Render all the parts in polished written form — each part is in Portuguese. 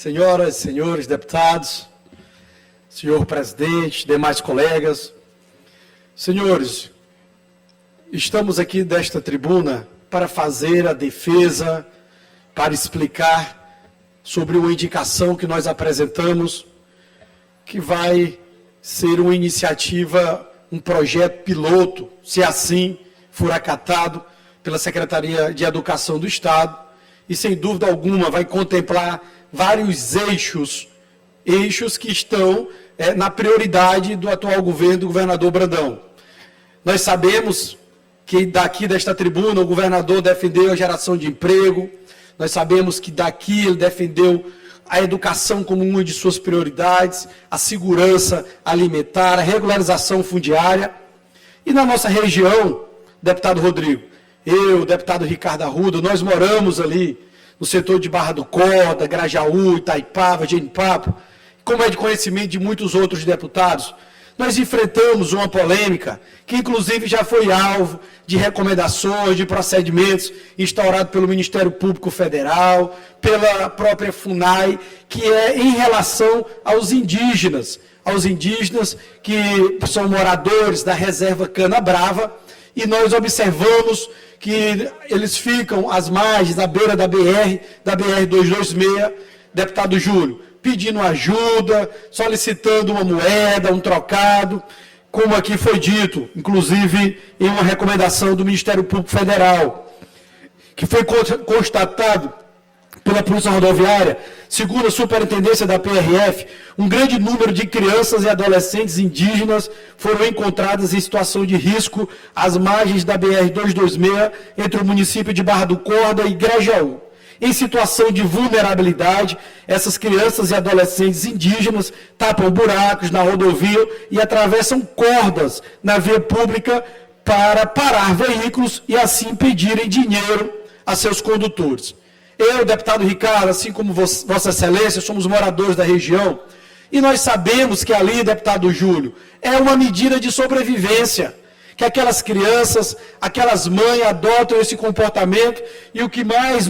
Senhoras e senhores deputados, senhor presidente, demais colegas, senhores, estamos aqui desta tribuna para fazer a defesa, para explicar sobre uma indicação que nós apresentamos, que vai ser uma iniciativa, um projeto piloto, se assim for acatado pela Secretaria de Educação do Estado, e sem dúvida alguma vai contemplar vários eixos que estão na prioridade do atual governo do governador Brandão. Nós sabemos que daqui desta tribuna o governador defendeu a geração de emprego, nós sabemos que daqui ele defendeu a educação como uma de suas prioridades, a segurança alimentar, a regularização fundiária. E na nossa região, deputado Rodrigo, eu, deputado Ricardo Arruda, nós moramos ali no setor de Barra do Corda, Grajaú, Itaipava, Genipapo, como é de conhecimento de muitos outros deputados, nós enfrentamos uma polêmica que inclusive já foi alvo de recomendações, de procedimentos instaurados pelo Ministério Público Federal, pela própria FUNAI, que é em relação aos indígenas que são moradores da reserva Canabrava, e nós observamos que eles ficam às margens, à beira da BR-226, deputado Júlio, pedindo ajuda, solicitando uma moeda, um trocado, como aqui foi dito, inclusive em uma recomendação do Ministério Público Federal, que foi constatado pela Polícia Rodoviária, segundo a Superintendência da PRF, um grande número de crianças e adolescentes indígenas foram encontradas em situação de risco às margens da BR-226, entre o município de Barra do Corda e Grajaú. Em situação de vulnerabilidade, essas crianças e adolescentes indígenas tapam buracos na rodovia e atravessam cordas na via pública para parar veículos e assim pedirem dinheiro a seus condutores. Eu, deputado Ricardo, assim como Vossa Excelência, somos moradores da região, e nós sabemos que ali, deputado Júlio, é uma medida de sobrevivência, que aquelas crianças, aquelas mães adotam esse comportamento, e o que mais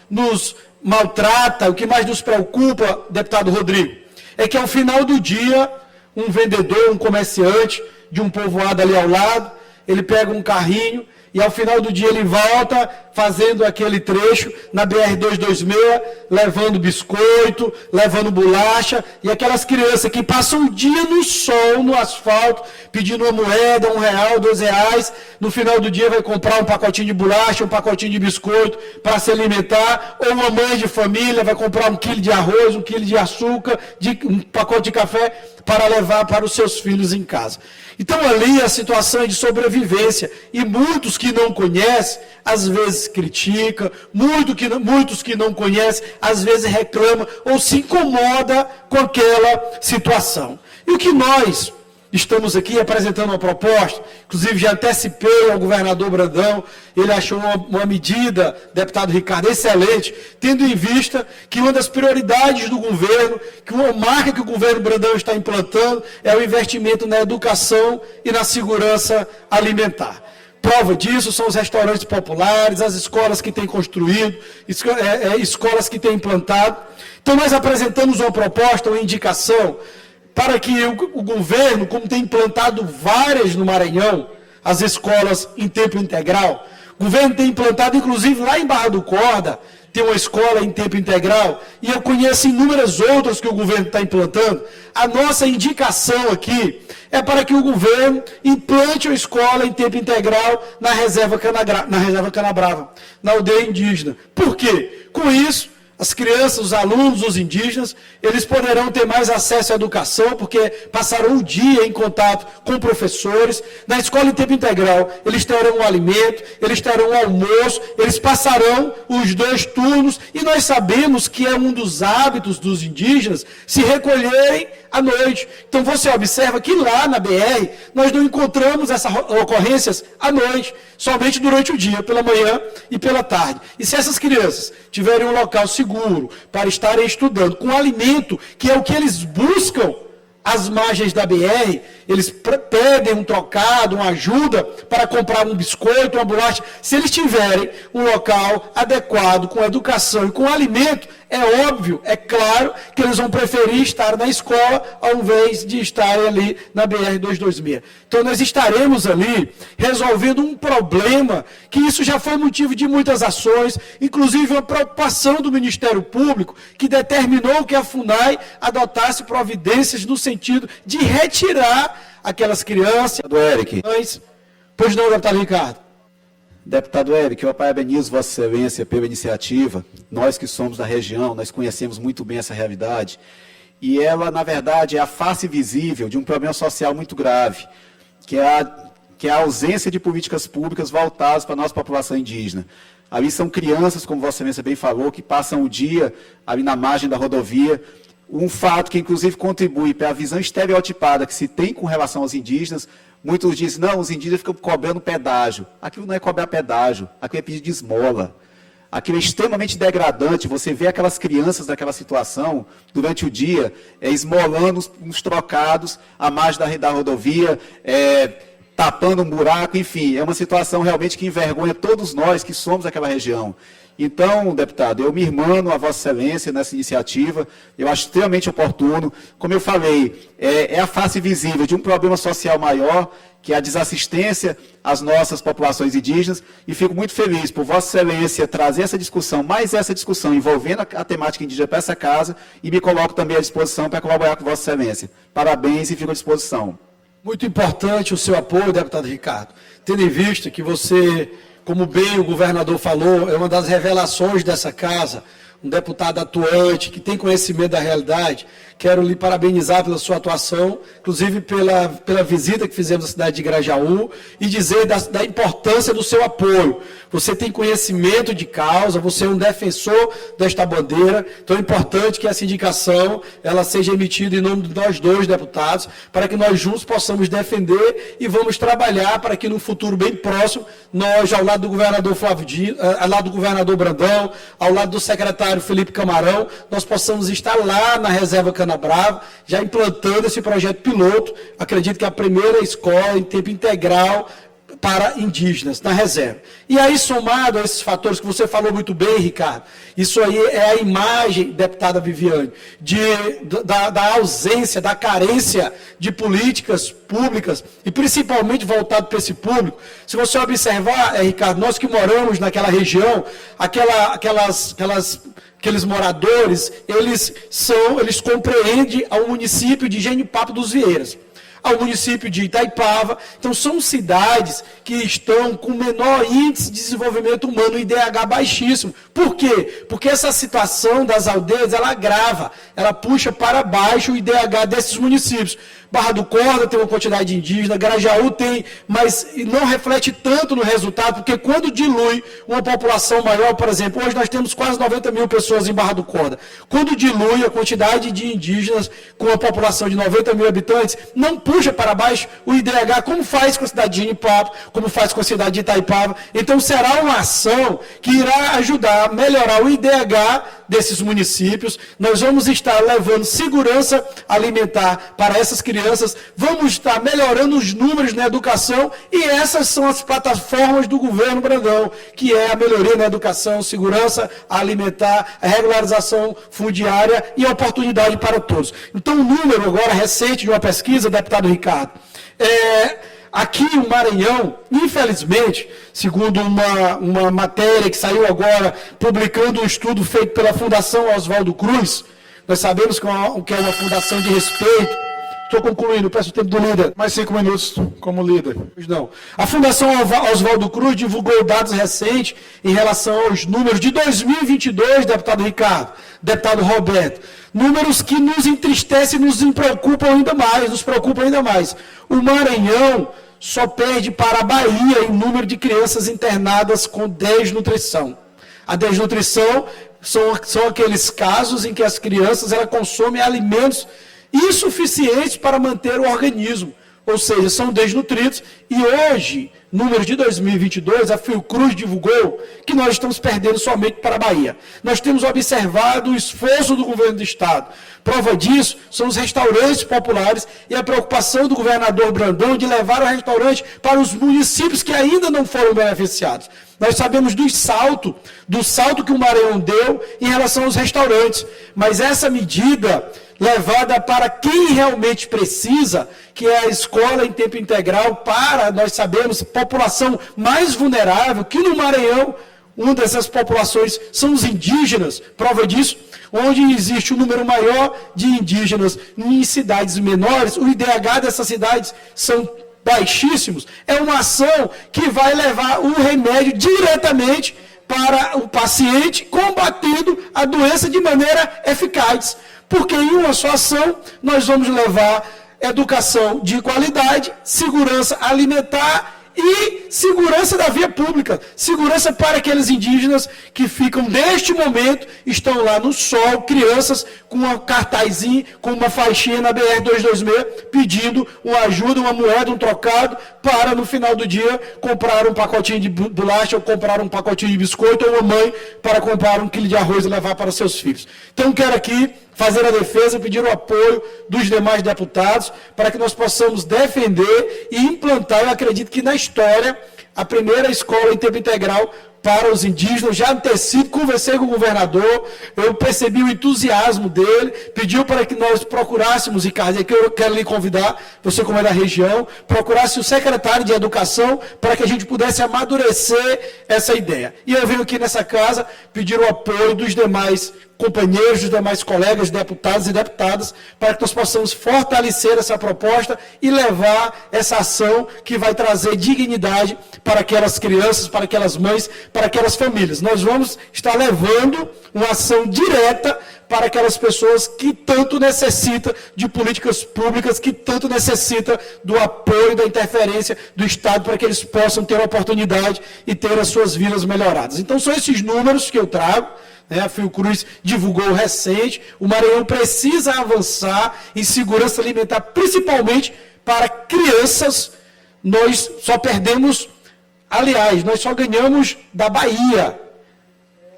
nos maltrata, o que mais nos preocupa, deputado Rodrigo, é que ao final do dia, um vendedor, um comerciante de um povoado ali ao lado, ele pega um carrinho, e ao final do dia ele volta fazendo aquele trecho na BR-226, levando biscoito, levando bolacha, e aquelas crianças que passam o dia no sol, no asfalto, pedindo uma moeda, R$1, R$2, no final do dia vai comprar um pacotinho de bolacha, um pacotinho de biscoito para se alimentar, ou uma mãe de família vai comprar 1 quilo de arroz, 1 quilo de açúcar, um pacote de café para levar para os seus filhos em casa. Então ali a situação é de sobrevivência, e muitos que não conhecem, às vezes criticam, muitos que não conhecem, às vezes reclamam ou se incomoda com aquela situação. E o que nós estamos aqui apresentando uma proposta, inclusive já antecipei ao governador Brandão, ele achou uma medida, deputado Ricardo, excelente, tendo em vista que uma das prioridades do governo, que uma marca que o governo Brandão está implantando, é o investimento na educação e na segurança alimentar. Prova disso são os restaurantes populares, as escolas que têm construído, escolas que têm implantado. Então nós apresentamos uma proposta, uma indicação, para que o governo, como tem implantado várias no Maranhão, as escolas em tempo integral, o governo tem implantado, inclusive lá em Barra do Corda, tem uma escola em tempo integral, e eu conheço inúmeras outras que o governo está implantando. A nossa indicação aqui é para que o governo implante uma escola em tempo integral na reserva Canabrava, na aldeia indígena. Por quê? Com isso, as crianças, os alunos, os indígenas, eles poderão ter mais acesso à educação, porque passarão o dia em contato com professores. Na escola em tempo integral, eles terão um alimento, eles terão um almoço, eles passarão os 2 turnos, e nós sabemos que é um dos hábitos dos indígenas se recolherem à noite. Então você observa que lá na BR, nós não encontramos essas ocorrências à noite, somente durante o dia, pela manhã e pela tarde. E se essas crianças tiverem um local seguro para estarem estudando, com alimento, que é o que eles buscam às margens da BR, eles pedem um trocado, uma ajuda para comprar um biscoito, uma bolacha. Se eles tiverem um local adequado, com educação e com alimento, é óbvio, é claro, que eles vão preferir estar na escola ao invés de estarem ali na BR-226. Então, nós estaremos ali resolvendo um problema que isso já foi motivo de muitas ações, inclusive uma preocupação do Ministério Público, que determinou que a FUNAI adotasse providências no sentido de retirar aquelas crianças. Do Eric. Pois não, deputado Ricardo. Deputado Eric, eu parabenizo Vossa Excelência pela iniciativa. Nós que somos da região, nós conhecemos muito bem essa realidade. E ela, na verdade, é a face visível de um problema social muito grave, que é a ausência de políticas públicas voltadas para a nossa população indígena. Ali são crianças, como Vossa Excelência bem falou, que passam o dia ali na margem da rodovia. Um fato que, inclusive, contribui para a visão estereotipada que se tem com relação aos indígenas. Muitos dizem, não, os indígenas ficam cobrando pedágio. Aquilo não é cobrar pedágio, aquilo é pedir de esmola. Aquilo é extremamente degradante. Você vê aquelas crianças naquela situação, durante o dia, esmolando uns trocados à margem da rodovia, tapando um buraco, enfim. É uma situação realmente que envergonha todos nós que somos daquela região. Então, deputado, eu me irmano a Vossa Excelência nessa iniciativa, eu acho extremamente oportuno. Como eu falei, é a face visível de um problema social maior, que é a desassistência às nossas populações indígenas, e fico muito feliz por Vossa Excelência trazer essa discussão, mais essa discussão envolvendo a temática indígena para essa casa, e me coloco também à disposição para colaborar com Vossa Excelência. Parabéns e fico à disposição. Muito importante o seu apoio, deputado Ricardo, tendo em vista que você, como bem o governador falou, é uma das revelações dessa casa, um deputado atuante, que tem conhecimento da realidade. Quero lhe parabenizar pela sua atuação, inclusive pela visita que fizemos à cidade de Grajaú, e dizer da importância do seu apoio. Você tem conhecimento de causa, você é um defensor desta bandeira, então é importante que essa indicação ela seja emitida em nome de nós dois deputados, para que nós juntos possamos defender e vamos trabalhar para que no futuro bem próximo, nós, ao lado do governador Flávio Dino, ao lado do governador Brandão, ao lado do secretário Felipe Camarão, nós possamos estar lá na reserva Canabrava, já implantando esse projeto piloto. Acredito que é a primeira escola em tempo integral para indígenas, na reserva. E aí, somado a esses fatores que você falou muito bem, Ricardo, isso aí é a imagem, deputada Viviane, da ausência, da carência de políticas públicas, e principalmente voltado para esse público. Se você observar, Ricardo, nós que moramos naquela região, aqueles moradores, eles compreendem ao município de Genipapo dos Vieiras, ao município de Itaipava. Então, são cidades que estão com menor índice de desenvolvimento humano, IDH baixíssimo. Por quê? Porque essa situação das aldeias, ela agrava, ela puxa para baixo o IDH desses municípios. Barra do Corda tem uma quantidade de indígena, Grajaú tem, mas não reflete tanto no resultado, porque quando dilui uma população maior, por exemplo, hoje nós temos quase 90 mil pessoas em Barra do Corda. Quando dilui a quantidade de indígenas com uma população de 90 mil habitantes, não puxa para baixo o IDH, como faz com a cidade de Genipapo, como faz com a cidade de Itaipava. Então, será uma ação que irá ajudar a melhorar o IDH desses municípios. Nós vamos estar levando segurança alimentar para essas crianças, vamos estar melhorando os números na educação, e essas são as plataformas do governo Brandão, que é a melhoria na educação, segurança alimentar, a regularização fundiária e a oportunidade para todos. Então, um número agora recente de uma pesquisa, deputado Ricardo, aqui o Maranhão, infelizmente, segundo uma matéria que saiu agora, publicando um estudo feito pela Fundação Oswaldo Cruz, nós sabemos que é uma fundação de respeito. Estou concluindo, peço o tempo do líder. Mais 5 minutos como líder. Pois não. A Fundação Oswaldo Cruz divulgou dados recentes em relação aos números de 2022, deputado Ricardo, deputado Roberto. Números que nos entristecem e nos preocupam ainda mais. O Maranhão só perde para a Bahia em número de crianças internadas com desnutrição. A desnutrição são aqueles casos em que as crianças consomem alimentos insuficientes para manter o organismo, ou seja, são desnutridos, e hoje números de 2022, a Fiocruz divulgou que nós estamos perdendo somente para a Bahia. Nós temos observado o esforço do governo do Estado. Prova disso são os restaurantes populares e a preocupação do governador Brandão de levar o restaurante para os municípios que ainda não foram beneficiados. Nós sabemos do salto que o Maranhão deu em relação aos restaurantes, mas essa medida levada para quem realmente precisa, que é a escola em tempo integral para, nós sabemos, população mais vulnerável, que no Maranhão, uma dessas populações são os indígenas, prova disso, onde existe um número maior de indígenas em cidades menores, o IDH dessas cidades são baixíssimos, é uma ação que vai levar o remédio diretamente para o paciente, combatendo a doença de maneira eficaz. Porque em uma só ação, nós vamos levar educação de qualidade, segurança alimentar e segurança da via pública. Segurança para aqueles indígenas que ficam, neste momento, estão lá no sol, crianças com um cartazinho, com uma faixinha na BR-226, pedindo uma ajuda, uma moeda, um trocado, para, no final do dia, comprar um pacotinho de bolacha, ou comprar um pacotinho de biscoito, ou uma mãe para comprar um quilo de arroz e levar para seus filhos. Então, quero aqui fazer a defesa, pedir o apoio dos demais deputados para que nós possamos defender e implantar, eu acredito que na história, a primeira escola em tempo integral para os indígenas. Já antecipo, conversei com o governador, eu percebi o entusiasmo dele, pediu para que nós procurássemos, Ricardo, aqui eu quero lhe convidar, você como é da região, procurasse o secretário de Educação para que a gente pudesse amadurecer essa ideia. E eu venho aqui nessa casa pedir o apoio dos demais companheiros, dos demais colegas, deputados e deputadas, para que nós possamos fortalecer essa proposta e levar essa ação que vai trazer dignidade para aquelas crianças, para aquelas mães, para aquelas famílias. Nós vamos estar levando uma ação direta para aquelas pessoas que tanto necessitam de políticas públicas, que tanto necessitam do apoio, da interferência do Estado, para que eles possam ter a oportunidade e ter as suas vidas melhoradas. Então, são esses números que eu trago. A Fiocruz divulgou recente, o Maranhão precisa avançar em segurança alimentar, principalmente para crianças. Nós só perdemos, aliás, nós só ganhamos da Bahia.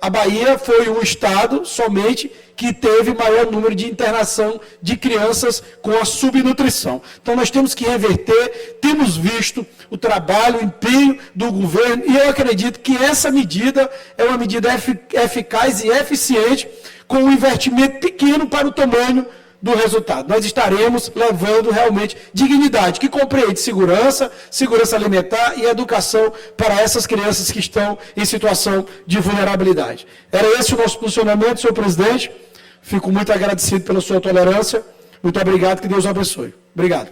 A Bahia foi o estado somente que teve maior número de internação de crianças com a subnutrição. Então, nós temos que reverter, temos visto o trabalho, o empenho do governo, e eu acredito que essa medida é uma medida eficaz e eficiente, com um investimento pequeno para o tamanho do resultado. Nós estaremos levando realmente dignidade, que compreende segurança, segurança alimentar e educação para essas crianças que estão em situação de vulnerabilidade. Era esse o nosso posicionamento, senhor presidente. Fico muito agradecido pela sua tolerância. Muito obrigado, que Deus o abençoe. Obrigado.